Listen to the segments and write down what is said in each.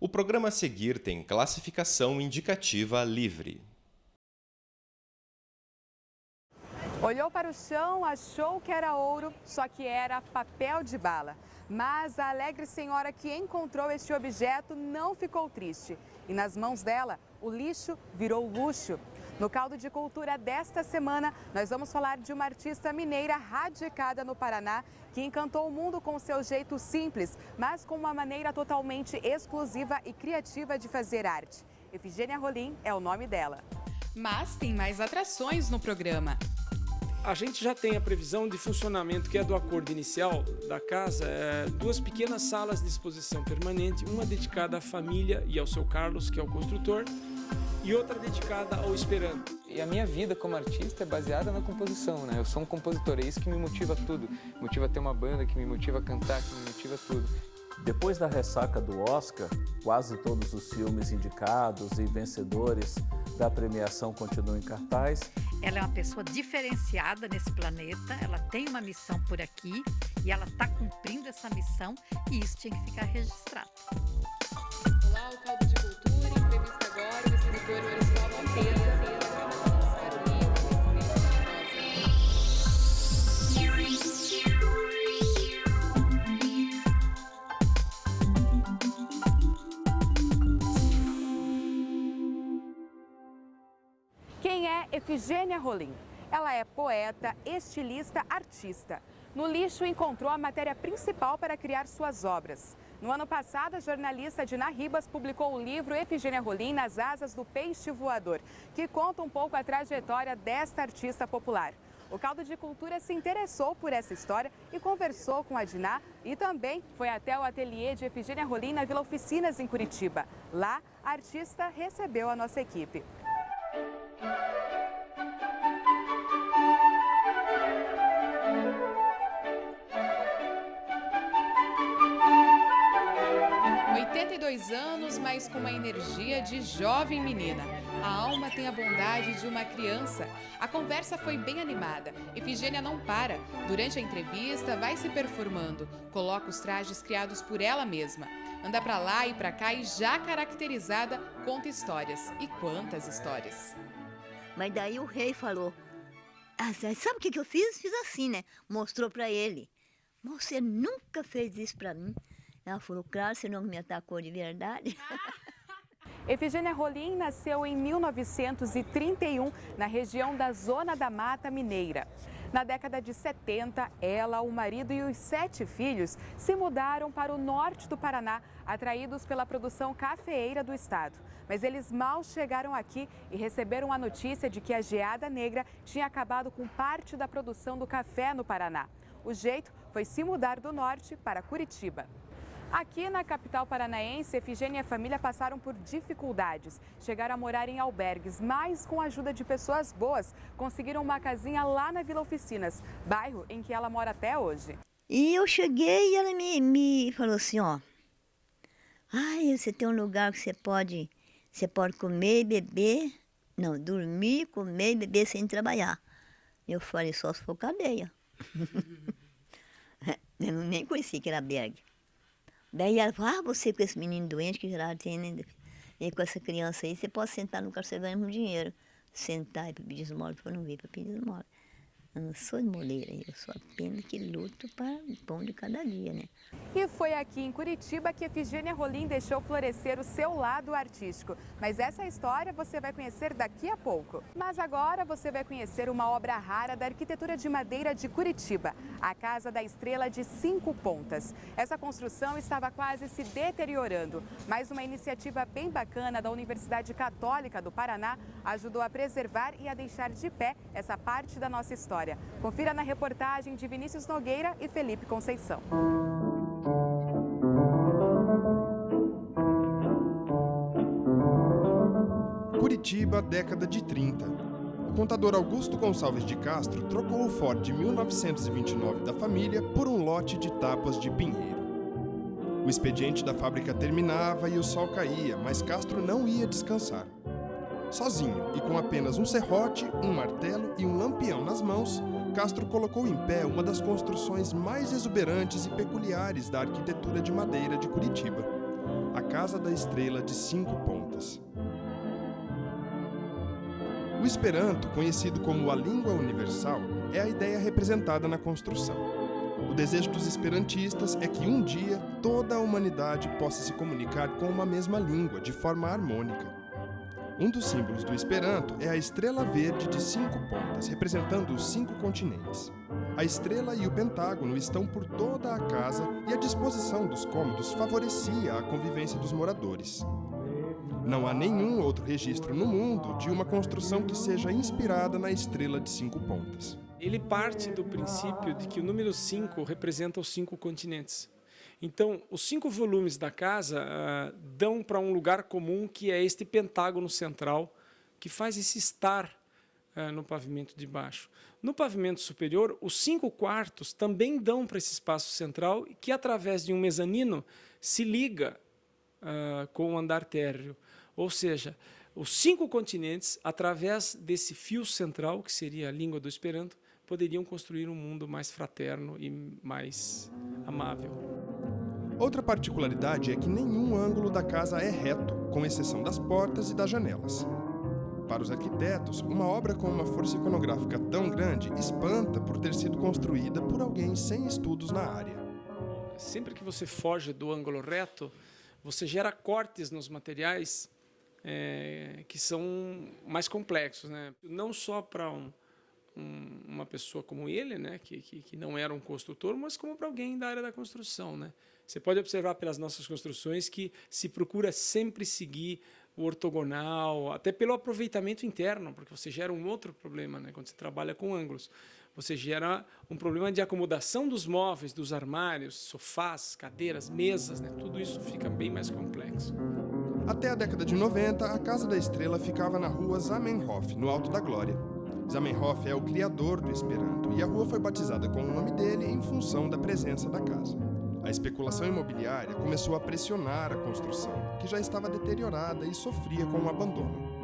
O programa a seguir tem classificação indicativa livre. Olhou para o chão, achou que era ouro, só que era papel de bala. Mas a alegre senhora que encontrou este objeto não ficou triste. E nas mãos dela, o lixo virou luxo. No Caldo de Cultura desta semana, nós vamos falar de uma artista mineira radicada no Paraná que encantou o mundo com seu jeito simples, mas com uma maneira totalmente exclusiva e criativa de fazer arte. Efigênia Rolim é o nome dela. Mas tem mais atrações no programa. A gente já tem a previsão de funcionamento, que é do acordo inicial da casa, 2 pequenas salas de exposição permanente, uma dedicada à família e ao seu Carlos, que é o construtor, e outra dedicada ao Esperanto. E a minha vida como artista é baseada na composição, né? Eu sou um compositor, é isso que me motiva tudo. Me motiva a ter uma banda, que me motiva a cantar, que me motiva tudo. Depois da ressaca do Oscar, quase todos os filmes indicados e vencedores da premiação continuam em cartaz. Ela é uma pessoa diferenciada nesse planeta, ela tem uma missão por aqui e ela está cumprindo essa missão e isso tinha que ficar registrado. Olá, o Caldo de Cultura, entrevista agora o escritor Verislau Monteiro. Quem é Efigênia Rolim? Ela é poeta, estilista, artista. No lixo encontrou a matéria principal para criar suas obras. No ano passado, a jornalista Dina Ribas publicou o livro Efigênia Rolim nas asas do peixe voador, que conta um pouco a trajetória desta artista popular. O Caldo de Cultura se interessou por essa história e conversou com a Diná e também foi até o ateliê de Efigênia Rolim na Vila Oficinas, em Curitiba. Lá, a artista recebeu a nossa equipe. 82 anos, mas com uma energia de jovem menina. A alma tem a bondade de uma criança. A conversa foi bem animada. Efigênia não para. Durante a entrevista, vai se performando. Coloca os trajes criados por ela mesma. Anda pra lá e pra cá e, já caracterizada, conta histórias. E quantas histórias! Mas daí o rei falou, sabe o que eu fiz? Fiz assim, né? Mostrou pra ele. Mas você nunca fez isso pra mim. Ela falou, claro, você não me atacou de verdade. Efigênia Rolim nasceu em 1931, na região da Zona da Mata Mineira. Na década de 70, ela, o marido e os 7 filhos se mudaram para o norte do Paraná, atraídos pela produção cafeeira do estado. Mas eles mal chegaram aqui e receberam a notícia de que a geada negra tinha acabado com parte da produção do café no Paraná. O jeito foi se mudar do norte para Curitiba. Aqui na capital paranaense, Efigênia e a família passaram por dificuldades. Chegaram a morar em albergues, mas com a ajuda de pessoas boas, conseguiram uma casinha lá na Vila Oficinas, bairro em que ela mora até hoje. E eu cheguei e ela me falou assim, ó. Ai, você tem um lugar que você pode comer e beber. Não, dormir, comer e beber sem trabalhar. Eu falei, só se for cadeia. Eu nem conhecia que era albergue. Daí ela falou, você com esse menino doente que já tem, né? E com essa criança aí, você pode sentar no carro, você ganha muito dinheiro. Sentar e pedir esmola, eu não vim para pedir esmola. Eu não sou esmoleira, eu sou apenas que luto para o pão de cada dia, né? E foi aqui em Curitiba que Efigênia Rolim deixou florescer o seu lado artístico. Mas essa história você vai conhecer daqui a pouco. Mas agora você vai conhecer uma obra rara da arquitetura de madeira de Curitiba, a Casa da Estrela de 5 Pontas. Essa construção estava quase se deteriorando, mas uma iniciativa bem bacana da Universidade Católica do Paraná ajudou a preservar e a deixar de pé essa parte da nossa história. Confira na reportagem de Vinícius Nogueira e Felipe Conceição. Curitiba, década de 30. O contador Augusto Gonçalves de Castro trocou o Ford de 1929 da família por um lote de tábuas de pinheiro. O expediente da fábrica terminava e o sol caía, mas Castro não ia descansar. Sozinho e com apenas um serrote, um martelo e um lampião nas mãos, Castro colocou em pé uma das construções mais exuberantes e peculiares da arquitetura de madeira de Curitiba. a Casa da Estrela de 5 Pontas. O Esperanto, conhecido como a língua universal, é a ideia representada na construção. O desejo dos esperantistas é que um dia toda a humanidade possa se comunicar com uma mesma língua, de forma harmônica. Um dos símbolos do Esperanto é a estrela verde de 5 pontas, representando os 5 continentes. A estrela e o pentágono estão por toda a casa e a disposição dos cômodos favorecia a convivência dos moradores. Não há nenhum outro registro no mundo de uma construção que seja inspirada na estrela de 5 pontas. Ele parte do princípio de que o número 5 representa os 5 continentes. Então, os 5 volumes da casa dão para um lugar comum, que é este pentágono central, que faz esse estar no pavimento de baixo. No pavimento superior, os 5 quartos também dão para esse espaço central, que através de um mezanino se liga com o andar térreo. Ou seja, os 5 continentes, através desse fio central, que seria a língua do Esperanto, poderiam construir um mundo mais fraterno e mais amável. Outra particularidade é que nenhum ângulo da casa é reto, com exceção das portas e das janelas. Para os arquitetos, uma obra com uma força iconográfica tão grande espanta por ter sido construída por alguém sem estudos na área. Sempre que você foge do ângulo reto, você gera cortes nos materiais que são mais complexos, né? Não só para uma pessoa como ele, né, que não era um construtor, mas como para alguém da área da construção, né? Você pode observar pelas nossas construções que se procura sempre seguir o ortogonal, até pelo aproveitamento interno, porque você gera um outro problema, né, quando você trabalha com ângulos. Você gera um problema de acomodação dos móveis, dos armários, sofás, cadeiras, mesas, né? Tudo isso fica bem mais complexo. Até a década de 90, a Casa da Estrela ficava na rua Zamenhof, no Alto da Glória. Zamenhof é o criador do Esperanto e a rua foi batizada com o nome dele em função da presença da casa. A especulação imobiliária começou a pressionar a construção, que já estava deteriorada e sofria com o abandono.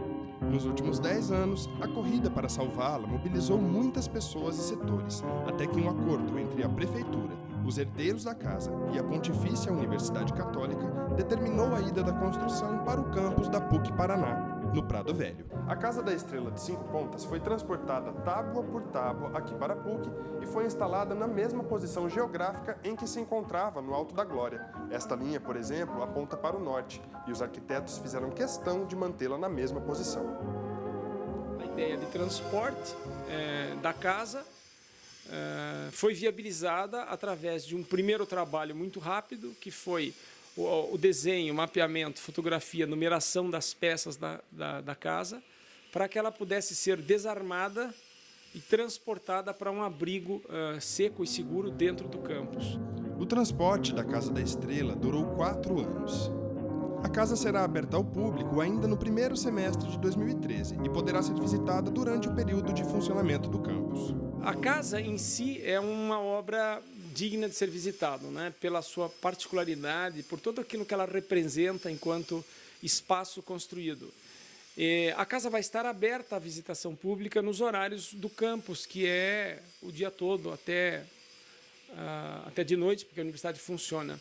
Nos últimos 10 anos, a corrida para salvá-la mobilizou muitas pessoas e setores, até que um acordo entre a prefeitura, os herdeiros da casa e a Pontifícia Universidade Católica determinou a ida da construção para o campus da PUC Paraná, no Prado Velho. A Casa da Estrela de 5 Pontas foi transportada tábua por tábua aqui para a PUC e foi instalada na mesma posição geográfica em que se encontrava no Alto da Glória. Esta linha, por exemplo, aponta para o norte e os arquitetos fizeram questão de mantê-la na mesma posição. A ideia de transporte da casa foi viabilizada através de um primeiro trabalho muito rápido, que foi o desenho, mapeamento, fotografia, numeração das peças da casa, para que ela pudesse ser desarmada e transportada para um abrigo seco e seguro dentro do campus. O transporte da Casa da Estrela durou 4 anos. A casa será aberta ao público ainda no primeiro semestre de 2013 e poderá ser visitada durante o período de funcionamento do campus. A casa em si é uma obra digna de ser visitado, né? Pela sua particularidade, por tudo aquilo que ela representa enquanto espaço construído. A casa vai estar aberta à visitação pública nos horários do campus, que é o dia todo, até de noite, porque a universidade funciona.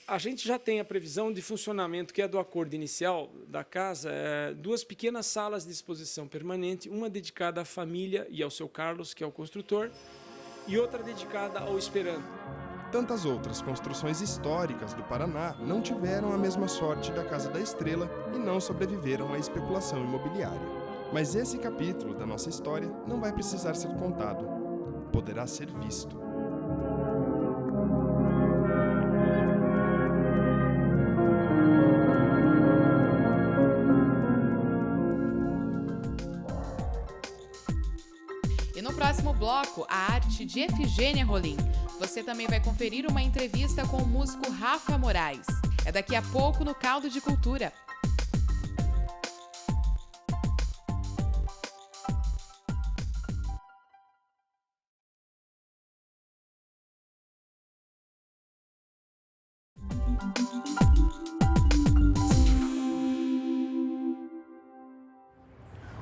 A gente já tem a previsão de funcionamento, que é do acordo inicial da casa, 2 pequenas salas de exposição permanente, uma dedicada à família e ao seu Carlos, que é o construtor, e outra dedicada ao Esperanto. Tantas outras construções históricas do Paraná não tiveram a mesma sorte da Casa da Estrela e não sobreviveram à especulação imobiliária. Mas esse capítulo da nossa história não vai precisar ser contado. Poderá ser visto. E no próximo bloco, a arte de Efigênia Rolim. Você também vai conferir uma entrevista com o músico Rafa Moraes. É daqui a pouco no Caldo de Cultura.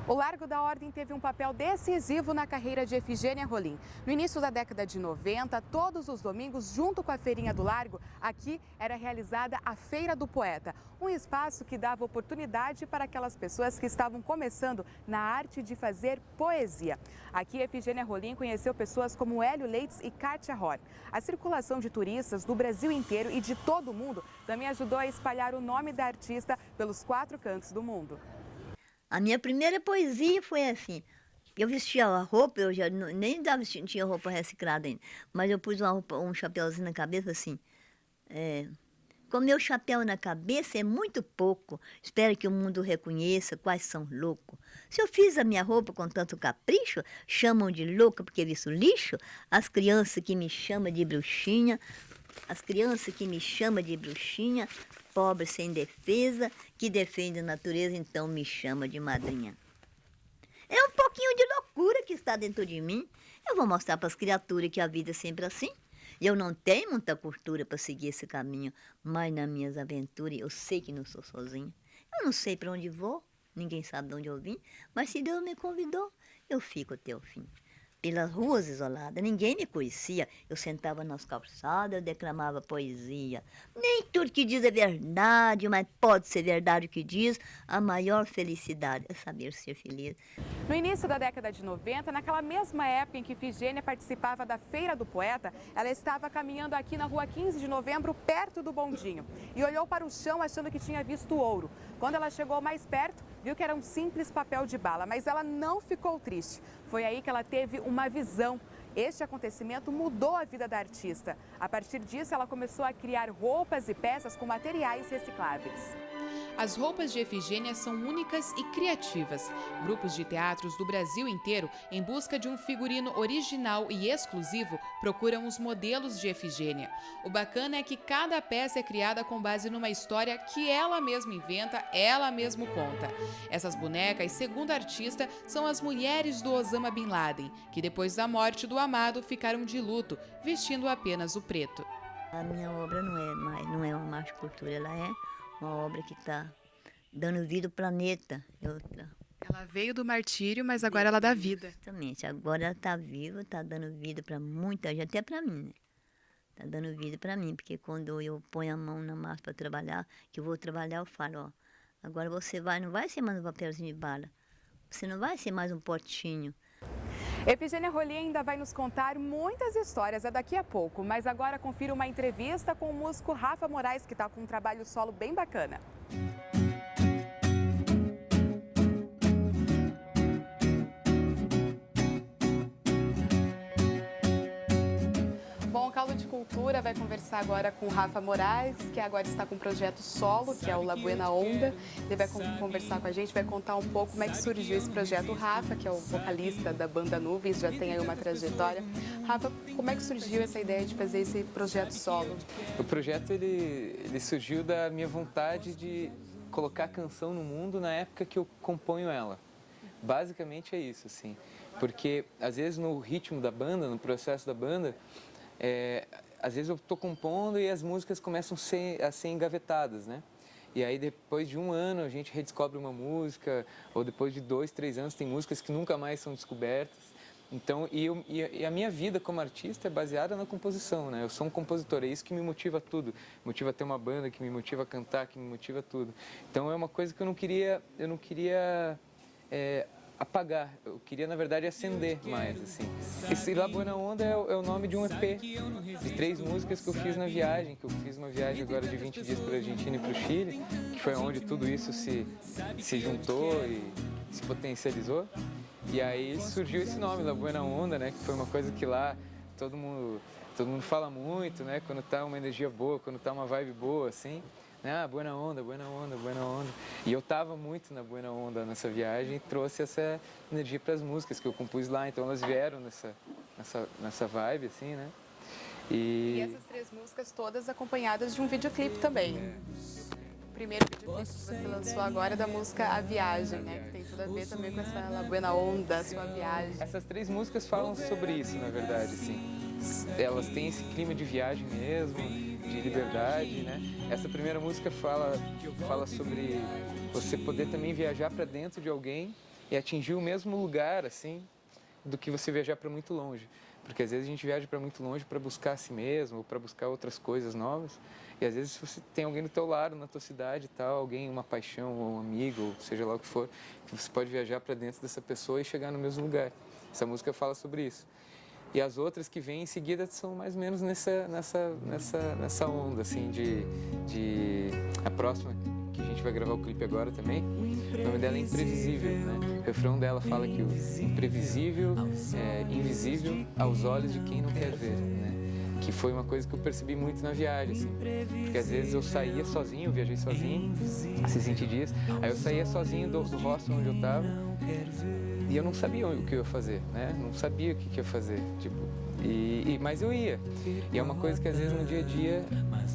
O Largo da Ordem teve um papel decisivo na carreira de Efigênia Rolim. No início da década de 90, todos os domingos, junto com a Feirinha do Largo, aqui era realizada a Feira do Poeta, um espaço que dava oportunidade para aquelas pessoas que estavam começando na arte de fazer poesia. Aqui, Efigênia Rolim conheceu pessoas como Hélio Leitz e Kátia Horn. A circulação de turistas do Brasil inteiro e de todo o mundo também ajudou a espalhar o nome da artista pelos 4 cantos do mundo. A minha primeira poesia foi assim. Eu vestia a roupa, eu já nem tinha roupa reciclada ainda, mas eu pus um chapéuzinho na cabeça assim. Com meu chapéu na cabeça é muito pouco. Espero que o mundo reconheça quais são loucos. Se eu fiz a minha roupa com tanto capricho, chamam de louca porque visto lixo. As crianças que me chamam de bruxinha, pobre sem defesa, que defende a natureza, então me chama de madrinha. É um pouquinho de loucura que está dentro de mim. Eu vou mostrar para as criaturas que a vida é sempre assim. E eu não tenho muita cultura para seguir esse caminho, mas nas minhas aventuras eu sei que não sou sozinha. Eu não sei para onde vou, ninguém sabe de onde eu vim, mas se Deus me convidou, eu fico até o fim. Pelas ruas isoladas, ninguém me conhecia. Eu sentava nas calçadas, eu declamava poesia. Nem tudo que diz é verdade, mas pode ser verdade o que diz. A maior felicidade é saber ser feliz. No início da década de 90, naquela mesma época em que Efigênia participava da Feira do Poeta, ela estava caminhando aqui na rua 15 de novembro, perto do bondinho, e olhou para o chão achando que tinha visto ouro. Quando ela chegou mais perto, viu que era um simples papel de bala, mas ela não ficou triste. Foi aí que ela teve uma visão. Este acontecimento mudou a vida da artista. A partir disso, ela começou a criar roupas e peças com materiais recicláveis. As roupas de Efigênia são únicas e criativas. Grupos de teatros do Brasil inteiro, em busca de um figurino original e exclusivo, procuram os modelos de Efigênia. O bacana é que cada peça é criada com base numa história que ela mesma inventa, ela mesma conta. Essas bonecas, segundo a artista, são as mulheres do Osama Bin Laden, que depois da morte do amado ficaram de luto, vestindo apenas o preto. A minha obra não é uma marcha cultura, ela é uma obra que está dando vida ao planeta. Ela veio do martírio, mas agora ela dá vida. Exatamente, agora ela está viva, está dando vida para muita gente, até para mim, né? Está dando vida para mim, porque quando eu ponho a mão na massa para trabalhar, que eu vou trabalhar, eu falo, ó, agora você não vai ser mais um papelzinho de bala, você não vai ser mais um potinho. Efigênia Rolim ainda vai nos contar muitas histórias, é daqui a pouco. Mas agora confira uma entrevista com o músico Rafa Moraes, que está com um trabalho solo bem bacana. Bom, o Caldo de Cultura vai conversar agora com o Rafa Moraes, que agora está com um projeto solo, que é o La Buena Onda. Ele vai conversar com a gente, vai contar um pouco como é que surgiu esse projeto. O Rafa, que é o vocalista da banda Nuvens, já tem aí uma trajetória. Rafa, como é que surgiu essa ideia de fazer esse projeto solo? O projeto ele surgiu da minha vontade de colocar a canção no mundo na época que eu componho ela. Basicamente é isso, assim. Porque às vezes no ritmo da banda, no processo da banda, às vezes eu estou compondo e as músicas começam a ser engavetadas, né? E aí depois de um ano a gente redescobre uma música, ou depois de 2, 3 anos tem músicas que nunca mais são descobertas. Então, e a minha vida como artista é baseada na composição, né? Eu sou um compositor, é isso que me motiva tudo. Me motiva a ter uma banda, que me motiva a cantar, que me motiva tudo. Então é uma coisa que eu não queria apagar, eu queria na verdade acender mais, assim. Esse La Buena Onda é o nome de um EP de 3 músicas que eu fiz na viagem, que eu fiz uma viagem agora de 20 dias para a Argentina e para o Chile, que foi onde tudo isso se juntou e se potencializou. E aí surgiu esse nome, La Buena Onda, né, que foi uma coisa que lá todo mundo fala muito, né, quando tá uma energia boa, quando tá uma vibe boa, assim. Ah, buena onda, buena onda, buena onda. E eu tava muito na buena onda nessa viagem e trouxe essa energia para as músicas que eu compus lá. Então elas vieram nessa vibe, assim, né? E essas 3 músicas todas acompanhadas de um videoclipe também. O primeiro videoclipe que você lançou agora é da música A Viagem, né? Que tem tudo a ver também com essa La Buena Onda, sua viagem. Essas 3 músicas falam sobre isso, na verdade, assim. Elas têm esse clima de viagem mesmo, de liberdade, né? Essa primeira música fala sobre você poder também viajar para dentro de alguém e atingir o mesmo lugar, assim, do que você viajar para muito longe. Porque às vezes a gente viaja para muito longe para buscar a si mesmo, ou para buscar outras coisas novas. E às vezes você tem alguém do teu lado, na tua cidade e tal, alguém, uma paixão, ou um amigo, ou seja lá o que for, que você pode viajar para dentro dessa pessoa e chegar no mesmo lugar. Essa música fala sobre isso. E as outras que vêm em seguida são mais ou menos nessa onda, assim, A próxima, que a gente vai gravar o clipe agora também, o nome dela é Imprevisível, né? O refrão dela fala que o imprevisível é invisível aos olhos de quem não quer ver, né? Que foi uma coisa que eu percebi muito na viagem, assim. Porque às vezes eu saía sozinho, eu viajei sozinho, esses 20 dias, aí eu saía sozinho do hostel onde eu estava, e eu não sabia o que eu ia fazer, né? Não sabia o que eu ia fazer, tipo, mas eu ia. E é uma coisa que às vezes no dia a dia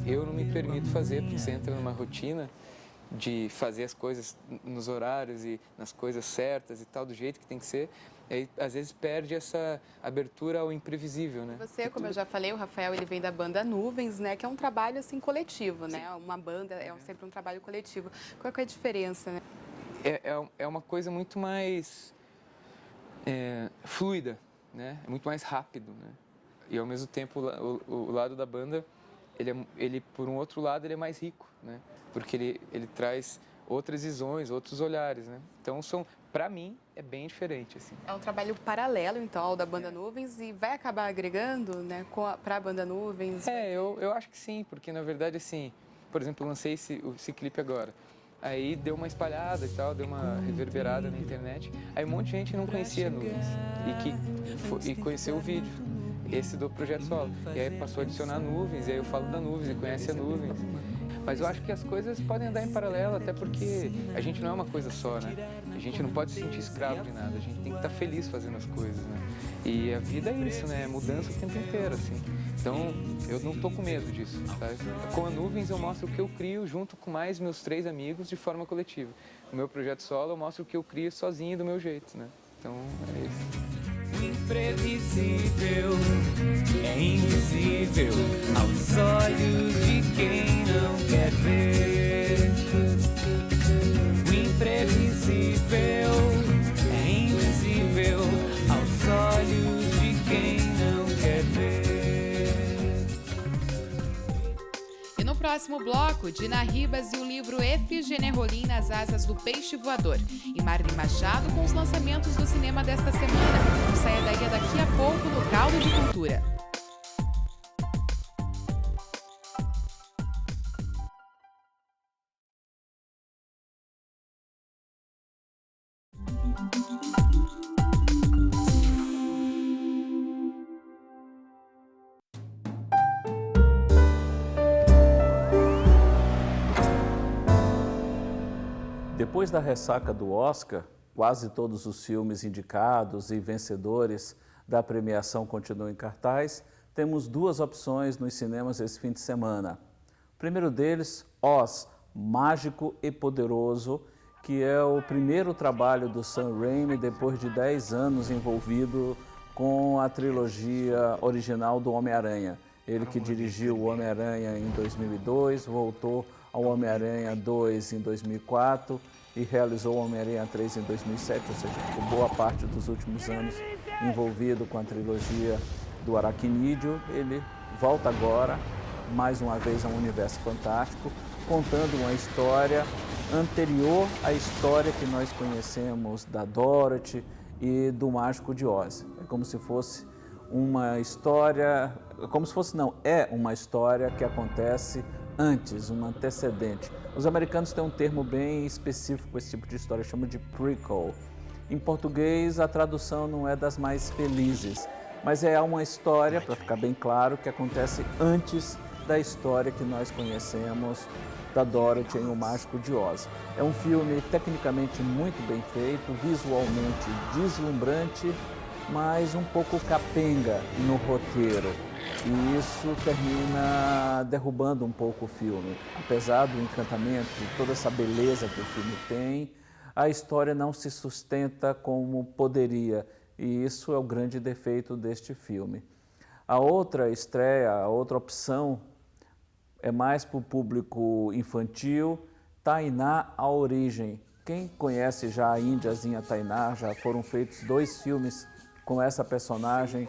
eu não me permito fazer, porque você entra numa rotina de fazer as coisas nos horários e nas coisas certas e tal, do jeito que tem que ser, e aí às vezes perde essa abertura ao imprevisível, né? Você, como eu já falei, o Rafael, ele vem da banda Nuvens, né, que é um trabalho assim coletivo, né? Uma banda é sempre um trabalho coletivo. Qual é a diferença, né? É uma coisa muito mais fluida, né? É muito mais rápido, né? E ao mesmo tempo o lado da banda, ele por um outro lado ele é mais rico, né? Porque ele traz outras visões, outros olhares, né? Então para mim é bem diferente, assim. É um trabalho paralelo então ao da banda Nuvens e vai acabar agregando, né, para a banda Nuvens? Eu acho que sim, porque na verdade assim, por exemplo, eu lancei esse clipe agora. Aí deu uma espalhada e tal, deu uma reverberada na internet. Aí um monte de gente não conhecia Nuvens e conheceu o vídeo, esse do Projeto Solo. E aí passou a adicionar Nuvens, e aí eu falo da Nuvens e conhece a Nuvens. Mas eu acho que as coisas podem andar em paralelo, até porque a gente não é uma coisa só, né? A gente não pode se sentir escravo de nada, a gente tem que estar feliz fazendo as coisas, né? E a vida é isso, né? É mudança o tempo inteiro, assim. Então, eu não tô com medo disso, sabe? Com a Nuvens eu mostro o que eu crio junto com mais meus 3 amigos de forma coletiva. No meu projeto solo eu mostro o que eu crio sozinho do meu jeito, né? Então, é isso. O imprevisível é invisível aos olhos de quem não quer ver. O imprevisível é invisível aos olhos de quem não quer ver. E no próximo bloco, Dina Ribas e o livro Efigênia Rolim nas Asas do Peixe Voador. E Marli Machado com os lançamentos do cinema desta semana. Não saia daí daqui a pouco no Caldo de Cultura. Depois da ressaca do Oscar, quase todos os filmes indicados e vencedores da premiação continuam em cartaz. Temos 2 opções nos cinemas esse fim de semana. O primeiro deles, Oz, Mágico e Poderoso, que é o primeiro trabalho do Sam Raimi depois de 10 anos envolvido com a trilogia original do Homem-Aranha. Ele que dirigiu o Homem-Aranha em 2002, voltou ao Homem-Aranha 2 em 2004 e realizou o Homem-Aranha 3 em 2007, ou seja, ficou boa parte dos últimos anos envolvido com a trilogia do Aracnídeo. Ele volta agora, mais uma vez, a um universo fantástico, contando uma história anterior à história que nós conhecemos da Dorothy e do Mágico de Oz. É como se fosse uma história, é uma história que acontece antes, um antecedente. Os americanos têm um termo bem específico para esse tipo de história, chamam de prequel. Em português, a tradução não é das mais felizes, mas é uma história, para ficar bem claro, que acontece antes da história que nós conhecemos da Dorothy em O Mágico de Oz. É um filme tecnicamente muito bem feito, visualmente deslumbrante, mas um pouco capenga no roteiro. E isso termina derrubando um pouco o filme. Apesar do encantamento, de toda essa beleza que o filme tem, a história não se sustenta como poderia. E isso é o grande defeito deste filme. A outra estreia, a outra opção, é mais para o público infantil, Tainá, a Origem. Quem conhece já a índiazinha Tainá, já foram feitos 2 filmes com essa personagem.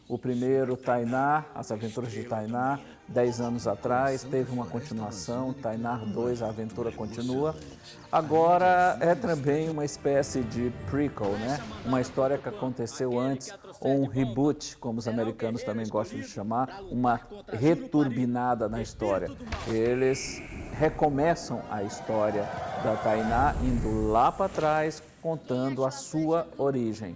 O primeiro, Tainá, As Aventuras de Tainá, 10 anos atrás, teve uma continuação, Tainá 2, A Aventura Continua. Agora é também uma espécie de prequel, né? Uma história que aconteceu antes, ou um reboot, como os americanos também gostam de chamar, uma returbinada na história. Eles recomeçam a história da Tainá, indo lá para trás, contando a sua origem.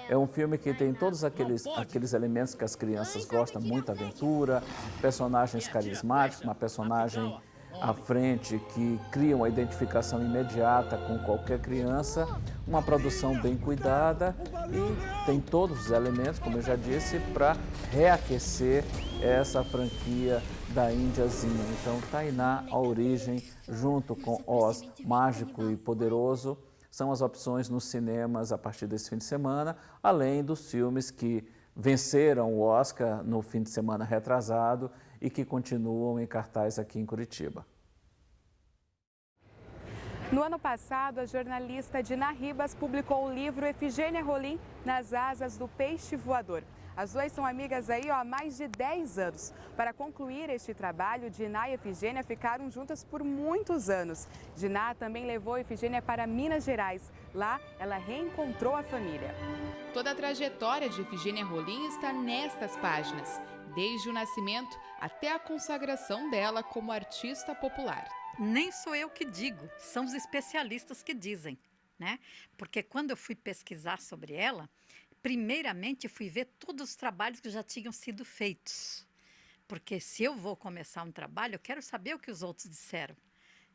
É um filme que tem todos aqueles elementos que as crianças gostam muito, aventura, personagens carismáticos, uma personagem à frente que cria uma identificação imediata com qualquer criança, uma produção bem cuidada e tem todos os elementos, como eu já disse, para reaquecer essa franquia da Índiazinha. Então, Tainá, a origem, junto com Oz, mágico e poderoso, são as opções nos cinemas a partir desse fim de semana, além dos filmes que venceram o Oscar no fim de semana retrasado e que continuam em cartaz aqui em Curitiba. No ano passado, a jornalista Dina Ribas publicou o livro Efigênia Rolim, Nas Asas do Peixe Voador. As duas são amigas aí há mais de 10 anos. Para concluir este trabalho, Dina e Efigênia ficaram juntas por muitos anos. Dina também levou Efigênia para Minas Gerais. Lá, ela reencontrou a família. Toda a trajetória de Efigênia Rolim está nestas páginas, desde o nascimento até a consagração dela como artista popular. Nem sou eu que digo, são os especialistas que dizem, né? Porque quando eu fui pesquisar sobre ela, primeiramente fui ver todos os trabalhos que já tinham sido feitos. Porque se eu vou começar um trabalho, eu quero saber o que os outros disseram.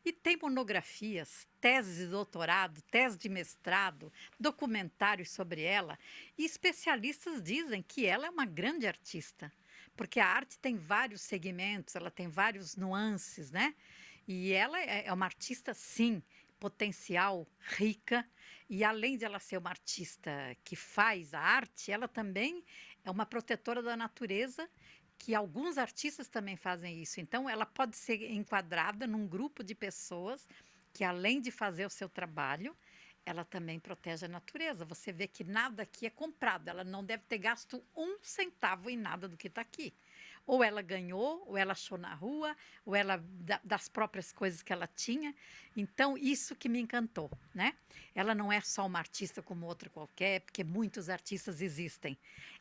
E tem monografias, teses de doutorado, tese de mestrado, documentários sobre ela. E especialistas dizem que ela é uma grande artista. Porque a arte tem vários segmentos, ela tem vários nuances, né? E ela é uma artista, sim, potencial, rica. E além de ela ser uma artista que faz a arte, ela também é uma protetora da natureza, que alguns artistas também fazem isso. Então, ela pode ser enquadrada num grupo de pessoas que, além de fazer o seu trabalho, ela também protege a natureza. Você vê que nada aqui é comprado. Ela não deve ter gasto 1 centavo em nada do que está aqui. Ou ela ganhou, ou ela achou na rua, ou ela das próprias coisas que ela tinha. Então, isso que me encantou, né? Ela não é só uma artista como outra qualquer, porque muitos artistas existem.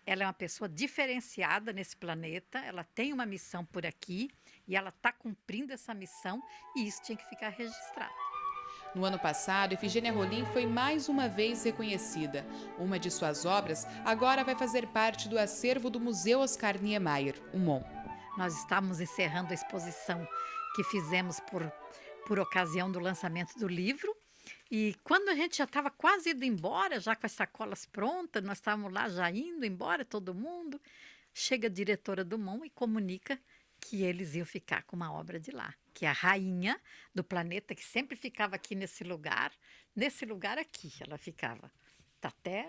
Ela é uma pessoa diferenciada nesse planeta, ela tem uma missão por aqui, e ela está cumprindo essa missão, e isso tinha que ficar registrado. No ano passado, Efigênia Rolim foi mais uma vez reconhecida. Uma de suas obras agora vai fazer parte do acervo do Museu Oscar Niemeyer, o MON. Nós estávamos encerrando a exposição que fizemos por ocasião do lançamento do livro. E quando a gente já estava quase indo embora, já com as sacolas prontas, nós estávamos lá já indo embora, todo mundo, chega a diretora do MON e comunica que eles iam ficar com uma obra de lá, que é a rainha do planeta, que sempre ficava aqui nesse lugar aqui ela ficava. Até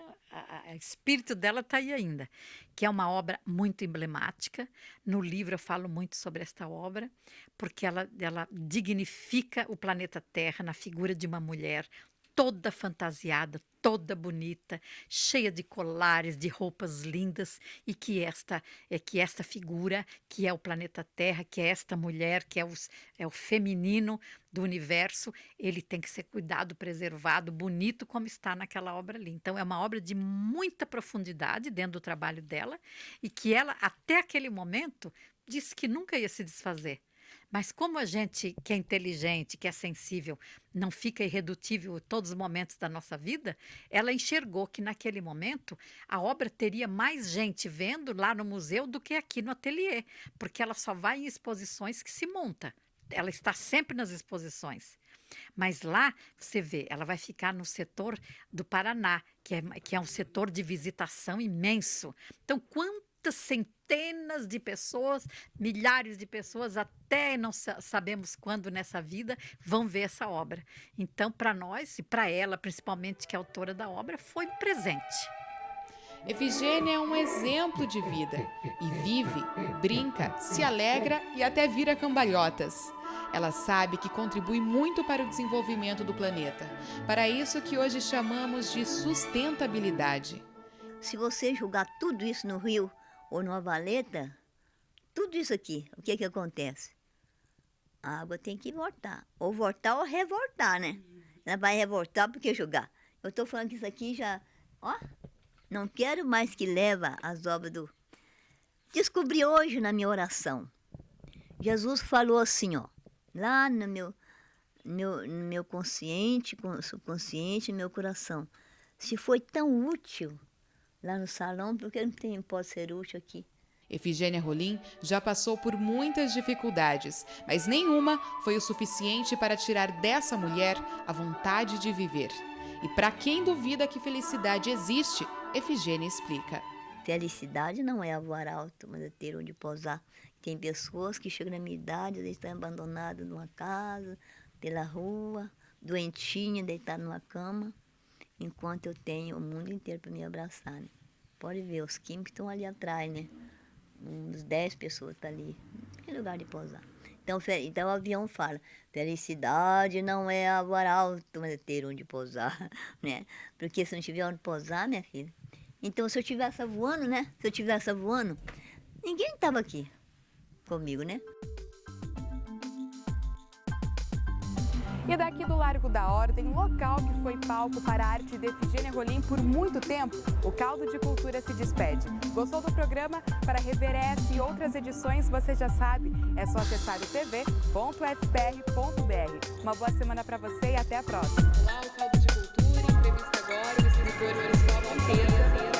o espírito dela está aí ainda, que é uma obra muito emblemática. No livro eu falo muito sobre esta obra, porque ela dignifica o planeta Terra na figura de uma mulher toda fantasiada, toda bonita, cheia de colares, de roupas lindas, e que esta figura, que é o planeta Terra, que é esta mulher, que é o feminino do universo, ele tem que ser cuidado, preservado, bonito como está naquela obra ali. Então, é uma obra de muita profundidade dentro do trabalho dela, e que ela, até aquele momento, disse que nunca ia se desfazer. Mas como a gente que é inteligente, que é sensível, não fica irredutível todos os momentos da nossa vida, ela enxergou que naquele momento a obra teria mais gente vendo lá no museu do que aqui no ateliê, porque ela só vai em exposições que se monta. Ela está sempre nas exposições. Mas lá, você vê, ela vai ficar no setor do Paraná, que é um setor de visitação imenso. Então, quantas centenas de pessoas, milhares de pessoas, até não sabemos quando nessa vida, vão ver essa obra. Então, para nós, e para ela, principalmente, que é autora da obra, foi um presente. Efigênia é um exemplo de vida e vive, brinca, se alegra e até vira cambalhotas. Ela sabe que contribui muito para o desenvolvimento do planeta. Para isso que hoje chamamos de sustentabilidade. Se você jogar tudo isso no rio ou numa valeta, tudo isso aqui, o que acontece? A água tem que voltar. Ou voltar ou revoltar, né? Ela vai revoltar porque jogar. Eu estou falando que isso aqui já... Ó, não quero mais que leva as obras do... Descobri hoje na minha oração. Jesus falou assim, ó. Lá no meu consciente, subconsciente, no meu coração. Se foi tão útil lá no salão, por que não pode ser útil aqui? Efigênia Rolim já passou por muitas dificuldades, mas nenhuma foi o suficiente para tirar dessa mulher a vontade de viver. E para quem duvida que felicidade existe, Efigênia explica. Felicidade não é voar alto, mas é ter onde pousar. Tem pessoas que chegam na minha idade, eles estão abandonados numa casa, pela rua, doentinha, deitado numa cama, enquanto eu tenho o mundo inteiro para me abraçar, né? Pode ver, os químicos estão ali atrás, né? Uns 10 pessoas estão ali, não tem lugar de pousar. Então o avião fala, felicidade não é voar alto, mas é ter onde pousar, né? Porque se não tiver onde pousar, minha filha, então se eu estivesse voando, né? Se eu estivesse voando, ninguém estava aqui comigo, né? E daqui do Largo da Ordem, local que foi palco para a arte de Efigênia Rolim por muito tempo, o Caldo de Cultura se despede. Gostou do programa? Para rever essa e outras edições, você já sabe, é só acessar o tv.fpr.br. Uma boa semana para você e até a próxima. Olá, o Caldo de Cultura, entrevista agora o escritor Versal Monteiro.